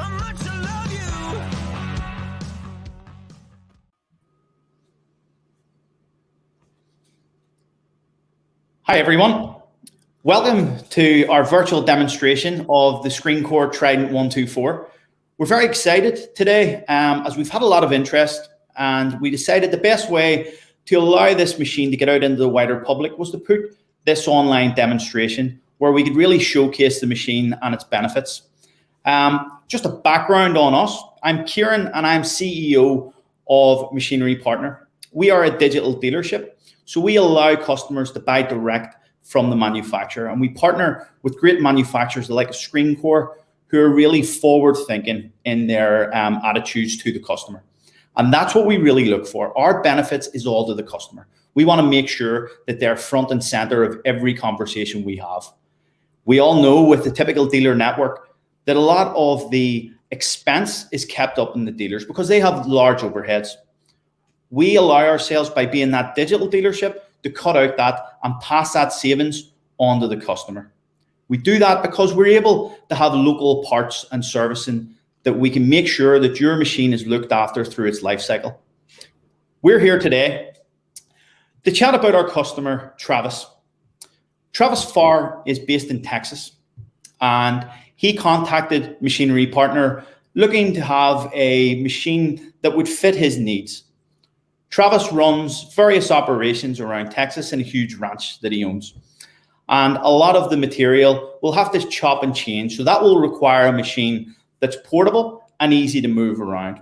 how much I love you. Hi everyone, welcome to our virtual demonstration of the Screencore Trident 124. We're very excited today as we've had a lot of interest, and we decided the best way to allow this machine to get out into the wider public was to put this online demonstration where we could really showcase the machine and its benefits. Just a background on us, I'm Kieran and I'm CEO of Machinery Partner. We are a digital dealership, so we allow customers to buy direct from the manufacturer, and we partner with great manufacturers like Screencore, who are really forward thinking in their attitudes to the customer. And that's what we really look for. Our benefits is all to the customer. We want to make sure that they're front and center of every conversation we have. We all know with the typical dealer network that a lot of the expense is kept up in the dealers because they have large overheads. We allow ourselves, by being that digital dealership, to cut out that and pass that savings on to the customer. We do that because we're able to have local parts and servicing that we can make sure that your machine is looked after through its life cycle. We're here today to chat about our customer, Travis. Travis Farr is based in Texas, and he contacted Machinery Partner looking to have a machine that would fit his needs. Travis runs various operations around Texas and a huge ranch that he owns. And a lot of the material will have to chop and change, so that will require a machine that's portable and easy to move around.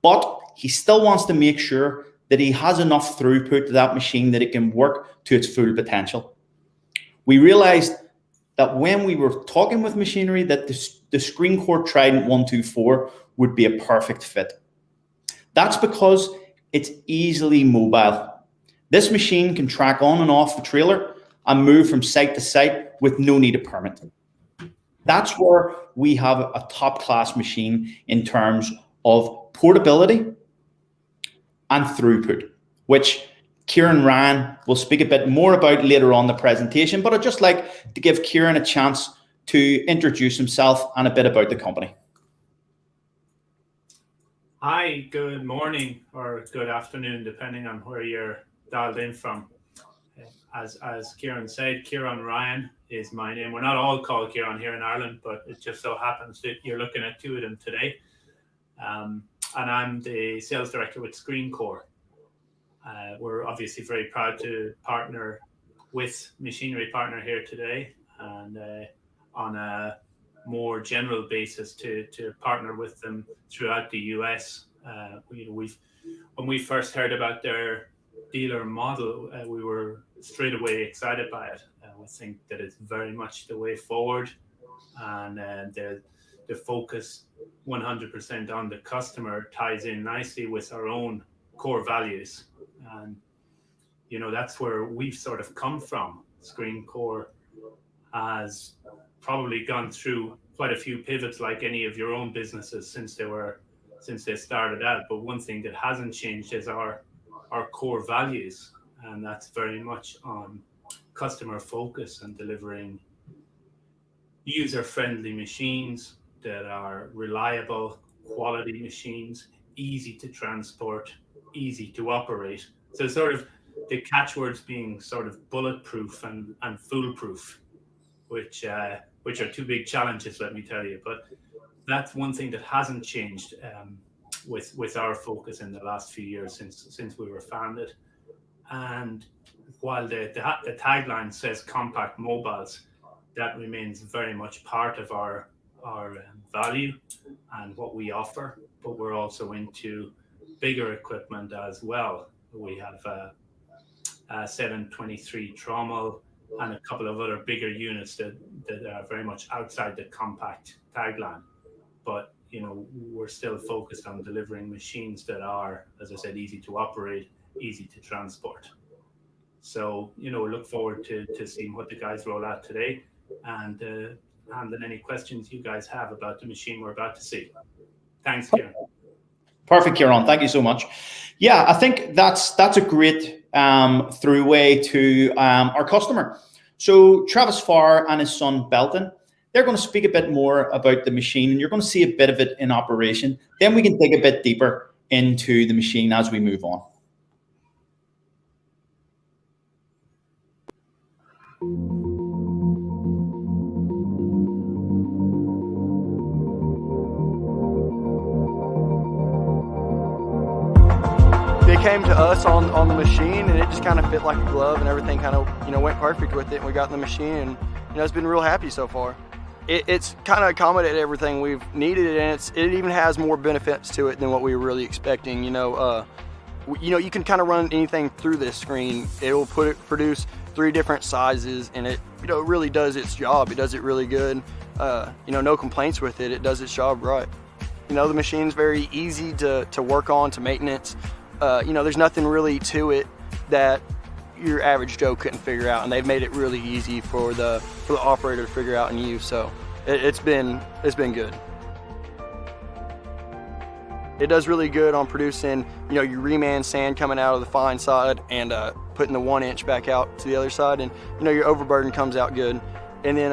But he still wants to make sure that he has enough throughput to that machine that it can work to its full potential. We realized that when we were talking with Machinery that the Screencore Trident 124 would be a perfect fit. That's because it's easily mobile. This machine can track on and off the trailer and move from site to site with no need of permit. That's where we have a top-class machine in terms of portability and throughput, which Kieran Ryan will speak a bit more about later on in the presentation, but I'd just like to give Kieran a chance to introduce himself and a bit about the company. Hi, good morning or good afternoon, depending on where you're dialed in from. As Kieran said, Kieran Ryan is my name. We're not all called Kieran here in Ireland, but it just so happens that you're looking at two of them today. And I'm the sales director with Screencore. We're obviously very proud to partner with Machinery Partner here today, and on a more general basis to partner with them throughout the US. When we first heard about their dealer model, we were straight away excited by it. We think that it's very much the way forward, and the focus 100% on the customer ties in nicely with our own core values. And that's where we've sort of come from. Screencore has probably gone through quite a few pivots like any of your own businesses since they started out. But one thing that hasn't changed is our core values, and that's very much on customer focus and delivering user-friendly machines that are reliable, quality machines, easy to transport, easy to operate. So sort of the catchwords being sort of bulletproof and foolproof, which are two big challenges, let me tell you. But that's one thing that hasn't changed with our focus in the last few years since we were founded. And while the tagline says compact mobiles, that remains very much part of our value and what we offer. But we're also into bigger equipment as well. We have a 723 trommel and a couple of other bigger units that are very much outside the compact tagline. But we're still focused on delivering machines that are, as I said, easy to operate, easy to transport. So look forward to seeing what the guys roll out today, and handling any questions you guys have about the machine we're about to see. Thanks, Kieran. Perfect, Kieran. Thank you so much. Yeah, I think that's a great throughway to our customer. So Travis Farr and his son Belton, They're going to speak a bit more about the machine, and you're going to see a bit of it in operation. Then we can dig a bit deeper into the machine as we move on. They came to us on the machine, and it just kind of fit like a glove, and everything kind of went perfect with it. And we got in the machine, and it's been real happy so far. It's kind of accommodated everything we've needed, and it even has more benefits to it than what we were really expecting. You can kind of run anything through this screen. It will produce 3 different sizes, and it really does its job. It does it really good. No complaints with it. It does its job right. The machine's very easy to work on, to maintenance. There's nothing really to it that your average Joe couldn't figure out, and they've made it really easy for the operator to figure out and use. So it's been good. It does really good on producing, your reman sand coming out of the fine side and putting the 1 inch back out to the other side, and your overburden comes out good. And then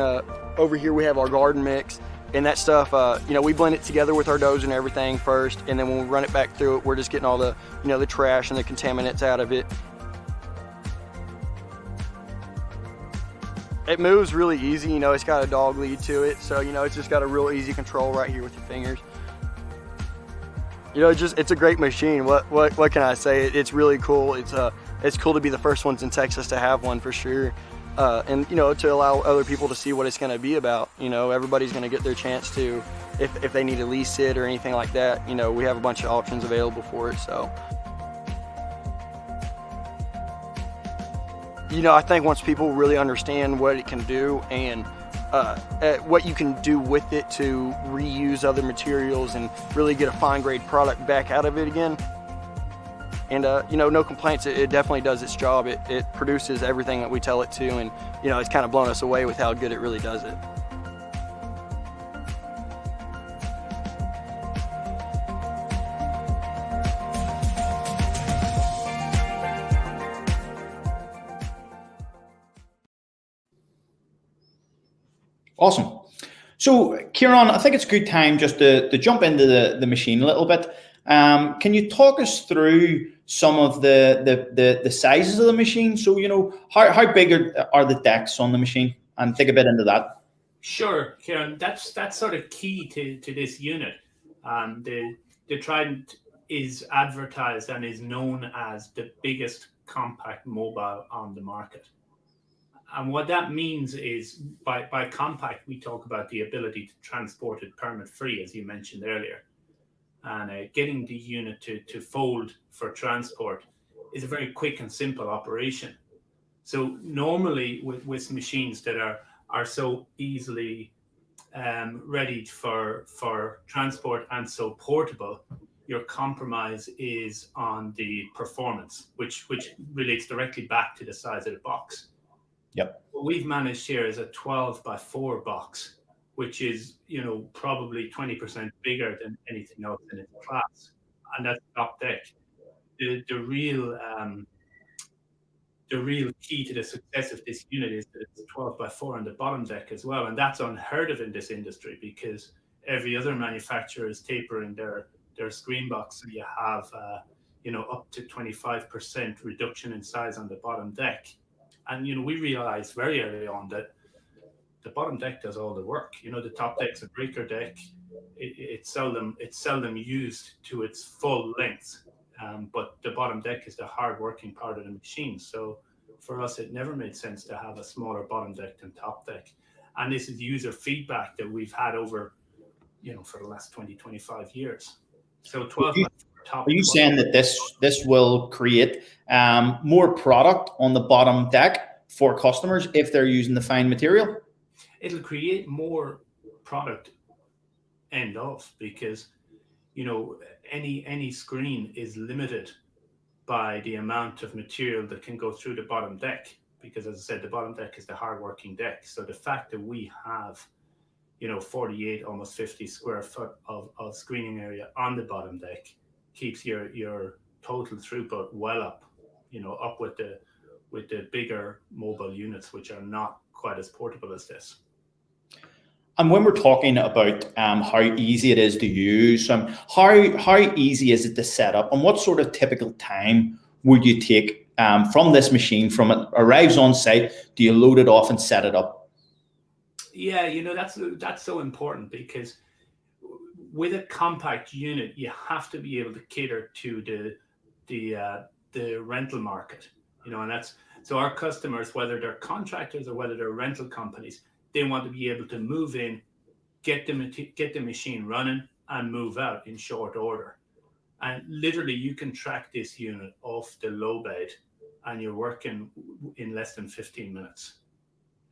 over here we have our garden mix. And that stuff, we blend it together with our dozer and everything first, and then when we run it back through it, we're just getting all the, the trash and the contaminants out of it. It moves really easy, it's got a dog lead to it, so it's just got a real easy control right here with your fingers. It's a great machine. What can I say? It's really cool. It's cool to be the first ones in Texas to have one for sure. And to allow other people to see what it's going to be about. Everybody's going to get their chance to, if they need to lease it or anything like that. We have a bunch of options available for it. So, I think once people really understand what it can do and what you can do with it to reuse other materials and really get a fine grade product back out of it again. And, no complaints. It definitely does its job. It produces everything that we tell it to, and, it's kind of blown us away with how good it really does it. Awesome. So, Kieran, I think it's a good time just to jump into the machine a little bit. Can you talk us through some of the sizes of the machine? So, how big are the decks on the machine? And dig a bit into that. Sure, Kieran. That's sort of key to this unit. The Trident is advertised and is known as the biggest compact mobile on the market. And what that means is, by compact, we talk about the ability to transport it permit-free, as you mentioned earlier. And getting the unit to fold for transport is a very quick and simple operation. So normally with machines that are so easily ready for transport and so portable, your compromise is on the performance, which relates directly back to the size of the box. Yep. What we've managed here is a 12x4 box, which is, probably 20% bigger than anything else in its class. And that's top deck. The real key to the success of this unit is that it's 12x4 on the bottom deck as well. And that's unheard of in this industry, because every other manufacturer is tapering their screen box. So you have, up to 25% reduction in size on the bottom deck. And, we realized very early on that the bottom deck does all the work. The top deck's a breaker deck. It's seldom used to its full length. But the bottom deck is the hard-working part of the machine. So for us, it never made sense to have a smaller bottom deck than top deck. And this is user feedback that we've had over, for the last 20, 25 years. So 12 top. Are you saying that this will create more product on the bottom deck for customers if they're using the fine material? It'll create more product end of, because any screen is limited by the amount of material that can go through the bottom deck, because, as I said, the bottom deck is the hard-working deck. So the fact that we have 48, almost 50 square foot of screening area on the bottom deck keeps your total throughput well up, up with the bigger mobile units, which are not quite as portable as this. And when we're talking about how easy it is to use, how easy is it to set up, and what sort of typical time would you take from this machine from it arrives on site? Do you load it off and set it up? Yeah, that's so important because with a compact unit, you have to be able to cater to the rental market. And that's so our customers, whether they're contractors or whether they're rental companies, they want to be able to move in, get the machine running, and move out in short order. And literally, you can track this unit off the low bed, and you're working in less than 15 minutes.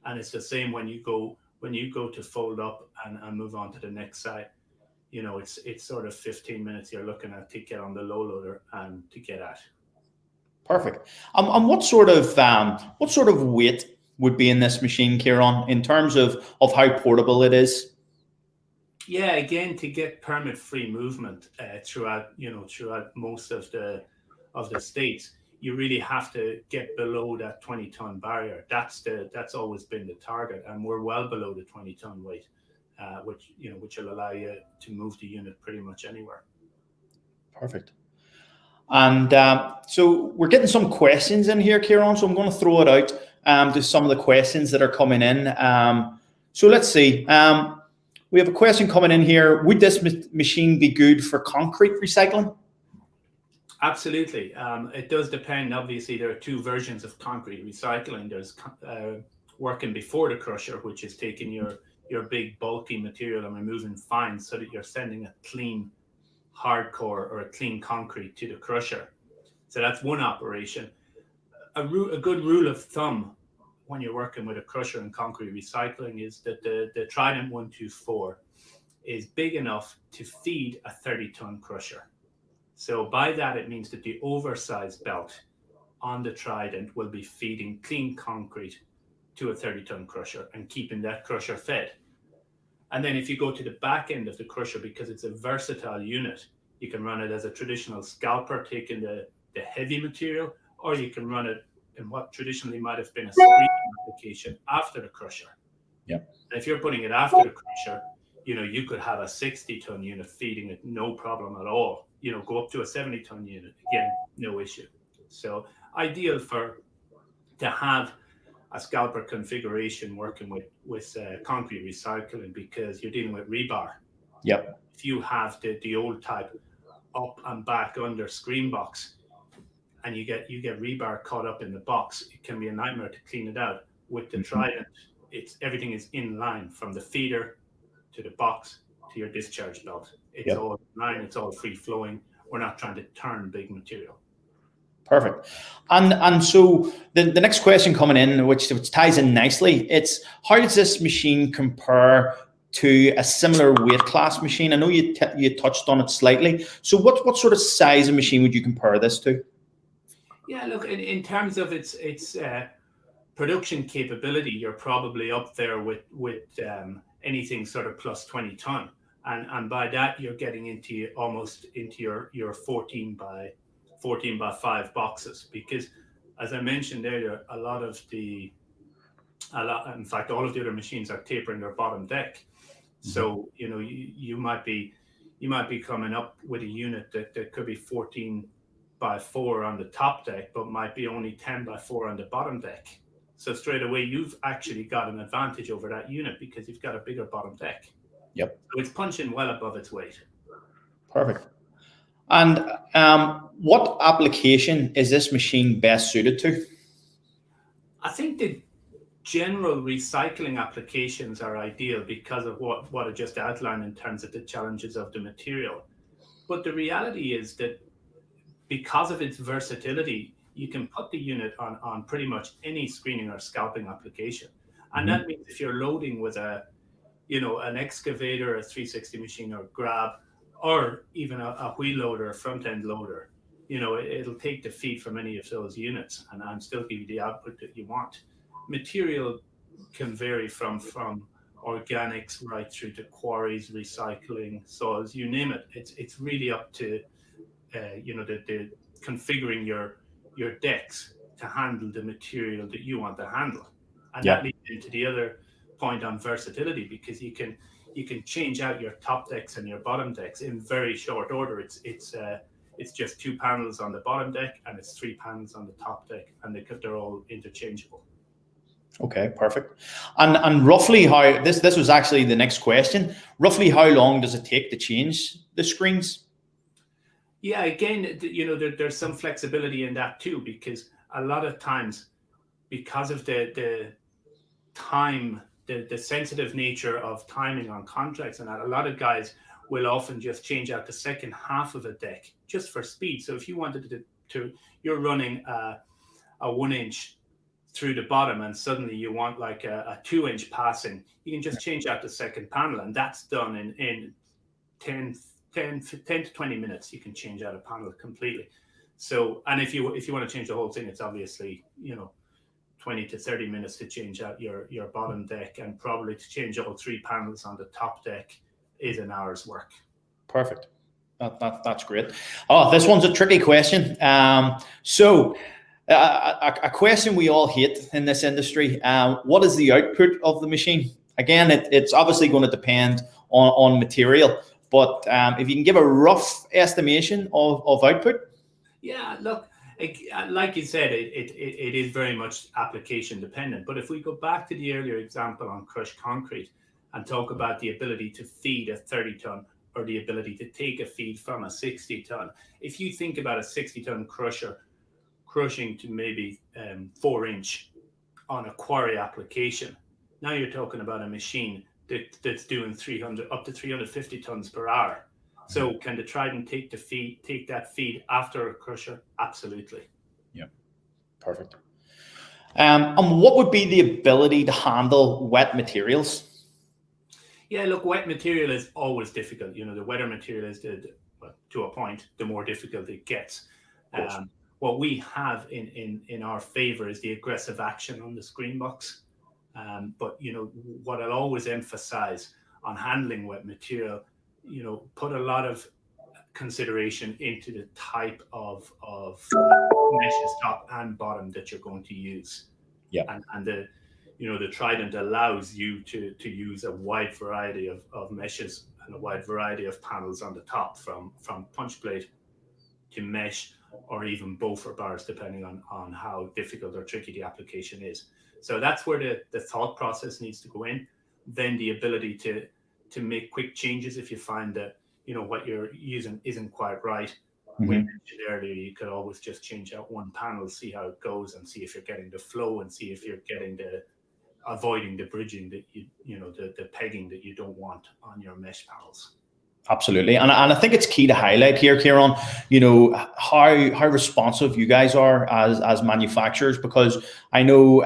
And it's the same when you go to fold up and move on to the next site. It's sort of 15 minutes you're looking at to get on the low loader and to get at. Perfect. And what sort of weight would be in this machine, Kieran, in terms of how portable it is? Yeah, again, to get permit-free movement throughout most of the states, you really have to get below that 20-ton barrier. That's always been the target, and we're well below the 20-ton weight, which will allow you to move the unit pretty much anywhere. Perfect. And so we're getting some questions in here, Kieran, so I'm going to throw it out to some of the questions that are coming in. So let's see. We have a question coming in here. Would this machine be good for concrete recycling? Absolutely. It does depend. Obviously, there are two versions of concrete recycling. There's working before the crusher, which is taking your big bulky material and removing fines so that you're sending a clean hardcore or a clean concrete to the crusher. So that's one operation. A good rule of thumb when you're working with a crusher and concrete recycling is that the Trident 124 is big enough to feed a 30-ton crusher. So by that, it means that the oversized belt on the Trident will be feeding clean concrete to a 30-ton crusher and keeping that crusher fed. And then if you go to the back end of the crusher, because it's a versatile unit, you can run it as a traditional scalper, taking the heavy material, or you can run it in what traditionally might have been a screening application after the crusher. Yep. And if you're putting it after the crusher, you could have a 60-ton unit feeding it, no problem at all. Go up to a 70-ton unit, again, no issue. So ideal to have a scalper configuration working with concrete recycling, because you're dealing with rebar. Yep. If you have the old type up and back under screen box, and you get rebar caught up in the box, it can be a nightmare to clean it out. With the Trident, everything is in line from the feeder to the box to your discharge belt. It's all in line, it's all free flowing. We're not trying to turn big material. Perfect. And so the next question coming in, which ties in nicely, it's how does this machine compare to a similar weight class machine? I know you touched on it slightly. So what sort of size of machine would you compare this to? Yeah, look, in terms of its production capability, you're probably up there with anything sort of plus 20 ton. And by that, you're getting almost into your 14 by 5 boxes, because as I mentioned earlier, in fact, all of the other machines are tapering their bottom deck. So, you might be coming up with a unit that could be 14 by 4 on the top deck, but might be only 10 by 4 on the bottom deck. So straight away, you've actually got an advantage over that unit because you've got a bigger bottom deck. Yep. So it's punching well above its weight. Perfect. And what application is this machine best suited to? I think the general recycling applications are ideal because of what I just outlined in terms of the challenges of the material. But the reality is that because of its versatility, you can put the unit on pretty much any screening or scalping application. And that means if you're loading with an excavator, a 360 machine or grab, or even a wheel loader, a front end loader, it'll take the feed from any of those units and still give you the output that you want. Material can vary from organics right through to quarries, recycling, soils, you name it. It's really up to the configuring your decks to handle the material that you want to handle. And that leads into the other point on versatility, because you can change out your top decks and your bottom decks in very short order. It's just 2 panels on the bottom deck, and it's 3 panels on the top deck, and they're all interchangeable. Okay, perfect. And roughly how this was actually the next question. Roughly how long does it take to change the screens? Yeah, again, there's some flexibility in that too, because a lot of times, because of the time, the sensitive nature of timing on contracts, and that, a lot of guys will often just change out the second half of a deck just for speed. So if you wanted to you're running a 1 inch through the bottom, and suddenly you want like a 2 inch passing, you can just change out the second panel, and that's done in 10 to 20 minutes. You can change out a panel completely. So, and if you want to change the whole thing, it's obviously 20 to 30 minutes to change out your bottom deck, and probably to change all 3 panels on the top deck is an hour's work. Perfect. That's great. Oh, this one's a tricky question. A question we all hate in this industry. What is the output of the machine? Again, it's obviously going to depend on material, but if you can give a rough estimation of output. Yeah, look, like you said, it is very much application dependent. But if we go back to the earlier example on crushed concrete and talk about the ability to feed a 30-ton or the ability to take a feed from a 60-ton, if you think about a 60-ton crusher crushing to maybe 4 inch on a quarry application, now you're talking about a machine that's doing 300 up to 350 tons per hour. So can the Trident take that feed after a crusher? Absolutely. Yeah, perfect. And what would be the ability to handle wet materials? Yeah, look, wet material is always difficult. The wetter material is to a point, the more difficult it gets. What we have in our favor is the aggressive action on the screen box. But what I'll always emphasize on handling wet material, put a lot of consideration into the type of meshes top and bottom that you're going to use. Yeah. And the Trident allows you to use a wide variety of meshes and a wide variety of panels on the top, from punch plate to mesh, or even boffer bars, depending on how difficult or tricky the application is. So that's where the thought process needs to go in. Then the ability to make quick changes if you find that what you're using isn't quite right. We mentioned earlier, you could always just change out one panel, see how it goes, and see if you're getting the flow, and see if you're getting avoiding the bridging that the pegging that you don't want on your mesh panels. Absolutely. And I think it's key to highlight here, Kieran, how responsive you guys are as manufacturers, because I know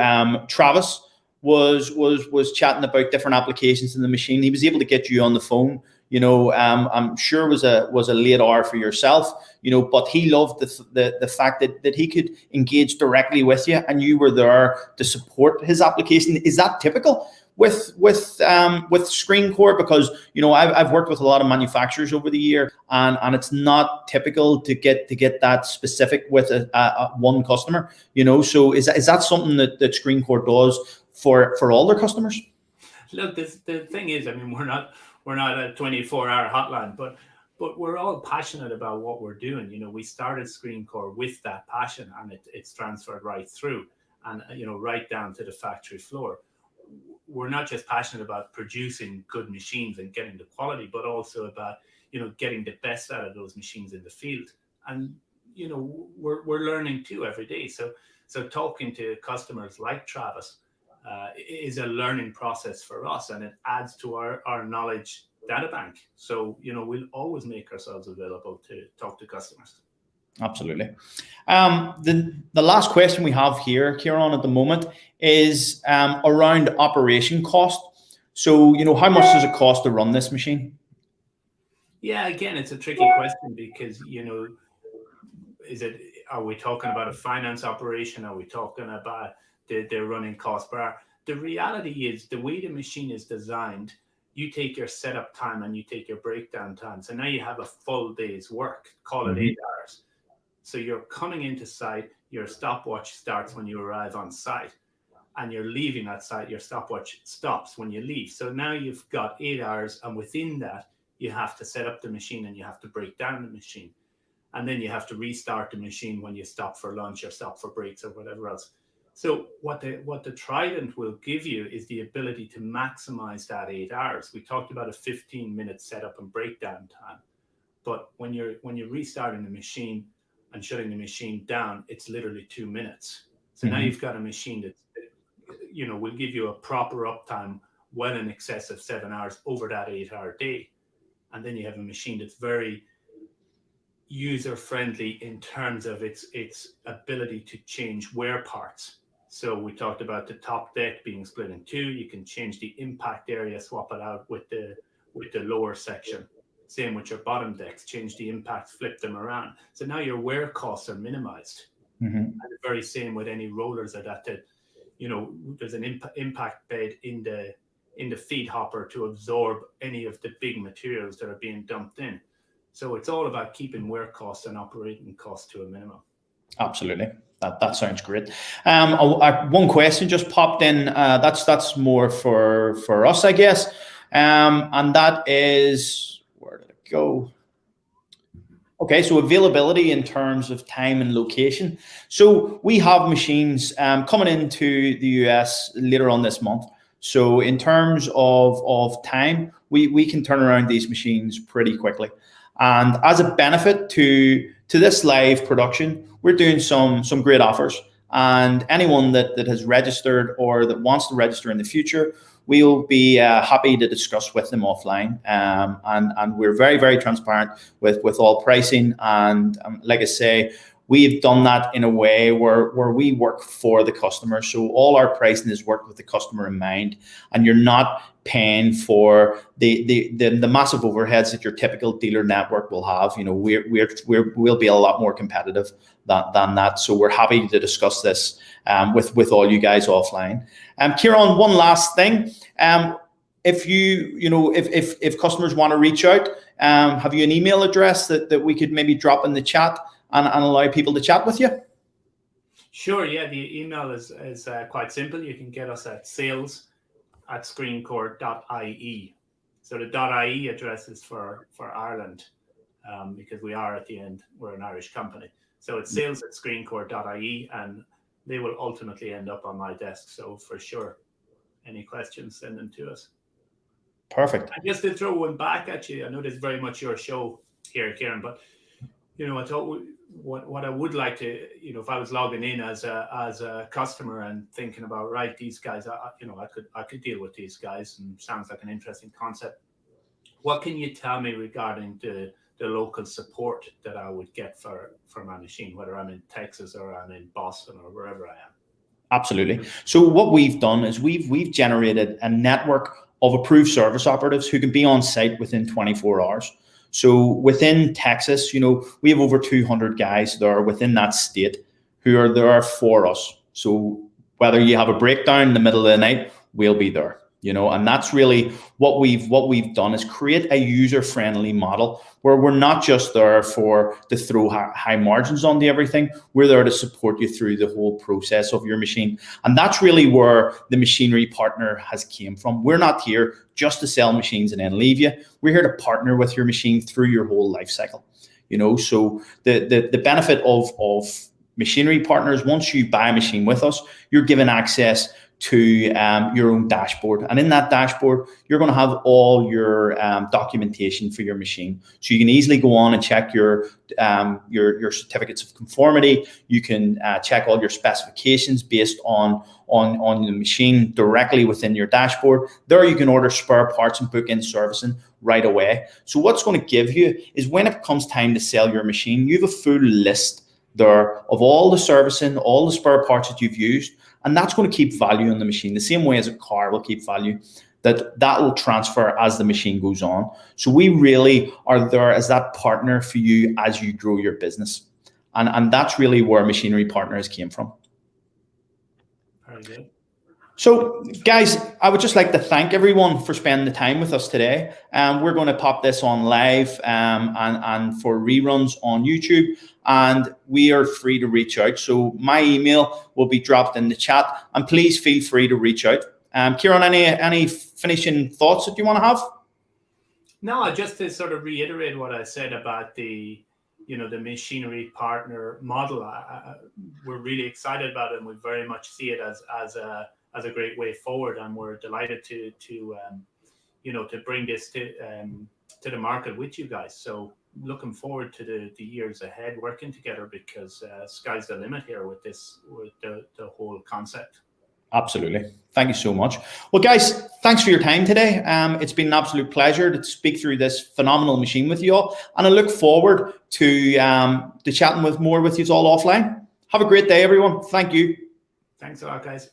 Travis was chatting about different applications in the machine. He was able to get you on the phone. I'm sure was a late hour for yourself, but he loved the fact that he could engage directly with you, and you were there to support his application. Is that typical with Screencore? Because I've worked with a lot of manufacturers over the year, and it's not typical to get that specific with a one customer. So is that something that Screencore does for all their customers? Look, the thing is, I mean, we're not a 24-hour hotline, but we're all passionate about what we're doing. We started Screencore with that passion, and it's transferred right through, and right down to the factory floor. We're not just passionate about producing good machines and getting the quality, but also about getting the best out of those machines in the field. And we're learning too every day. So talking to customers like Travis is a learning process for us, and it adds to our knowledge data bank. So we'll always make ourselves available to talk to customers. Absolutely. The last question we have here, Kieran, at the moment is around operation cost. So how much does it cost to run this machine? Yeah, again, it's a tricky question, because are we talking about a finance operation? Are we talking about the running cost per hour? The reality is, the way the machine is designed, you take your setup time and you take your breakdown time. So now you have a full day's work, call it 8 hours. So you're coming into site, your stopwatch starts when you arrive on site. and you're leaving that site, your stopwatch stops when you leave. So now you've got 8 hours, and within that, you have to set up the machine and you have to break down the machine. And then you have to restart the machine when you stop for lunch or stop for breaks or whatever else. So what the Trident will give you is the ability to maximize that 8 hours. We talked about a 15-minute setup and breakdown time, but when you're restarting the machine and shutting the machine down, it's literally 2 minutes. So now you've got a machine that, you know, will give you a proper uptime well in excess of 7 hours over that 8-hour day. And then you have a machine that's very user-friendly in terms of its ability to change wear parts. So we talked about the top deck being split in two. You can change the impact area, swap it out with the lower section. Same with your bottom decks, change the impact, flip them around. So now your wear costs are minimized. And the very same with any rollers adapted. You know, there's an impact bed in the feed hopper to absorb any of the big materials that are being dumped in. So it's all about keeping wear costs and operating costs to a minimum. Absolutely. That sounds great. One question just popped in. That's more for us, I guess. And that is, where did it go? Okay, so availability in terms of time and location. So we have machines coming into the US later on this month. So in terms of time, we can turn around these machines pretty quickly. And as a benefit to this live production, we're doing some great offers. And anyone that has registered or that wants to register in the future, we'll be happy to discuss with them offline. And we're very, very transparent with all pricing. And like I say, we've done that in a way where we work for the customer. So all our pricing is worked with the customer in mind, and you're not paying for the massive overheads that your typical dealer network will have. You know, we'll be a lot more competitive than that. So we're happy to discuss this with all you guys offline. Kieran, one last thing. If customers want to reach out, have you an email address that we could maybe drop in the chat and allow people to chat with you? Sure, yeah, the email is quite simple. You can get us at sales@screencore.ie. So the .ie address is for Ireland, because we are at the end, we're an Irish company. So it's sales@screencore.ie, and they will ultimately end up on my desk. So for sure, any questions, send them to us. Perfect. And just to throw one back at you, I know this is very much your show here, Kieran, but you know, I thought what I would like to, you know, if I was logging in as a customer and thinking about, right, these guys, I could deal with these guys, and sounds like an interesting concept. What can you tell me regarding the local support that I would get for my machine, whether I'm in Texas or I'm in Boston or wherever I am? Absolutely. So what we've done is we've generated a network of approved service operatives who can be on site within 24 hours. So within Texas, you know, we have over 200 guys that are within that state who are there for us. So whether you have a breakdown in the middle of the night, we'll be there. You know, and that's really what we've done is create a user-friendly model where we're not just there to throw high margins onto everything. We're there to support you through the whole process of your machine. And that's really where the machinery partner has came from. We're not here just to sell machines and then leave you. We're here to partner with your machine through your whole life cycle. You know, so the benefit of machinery partners, once you buy a machine with us, you're given access to your own dashboard, and in that dashboard you're going to have all your documentation for your machine, so you can easily go on and check your certificates of conformity. You can check all your specifications based on the machine directly within your dashboard. There you can order spare parts and book in servicing right away. So what's going to give you is, when it comes time to sell your machine, you have a full list there of all the servicing, all the spare parts that you've used. And that's going to keep value on the machine, the same way as a car will keep value, that will transfer as the machine goes on. So we really are there as that partner for you as you grow your business. And that's really where Machinery Partners came from. Very good. So, guys, I would just like to thank everyone for spending the time with us today. We're going to pop this on live and for reruns on YouTube, and we are free to reach out. So my email will be dropped in the chat, and please feel free to reach out. Kieran, any finishing thoughts that you want to have? No, just to sort of reiterate what I said about the machinery partner model. We're really excited about it, and we very much see it as a great way forward, and we're delighted to bring this to the market with you guys. So looking forward to the years ahead working together, because sky's the limit here with the whole concept. Absolutely. Thank you so much. Well, guys, thanks for your time today. It's been an absolute pleasure to speak through this phenomenal machine with you all, and I look forward to chatting more with you all offline. Have a great day, everyone. Thank you. Thanks a lot, guys.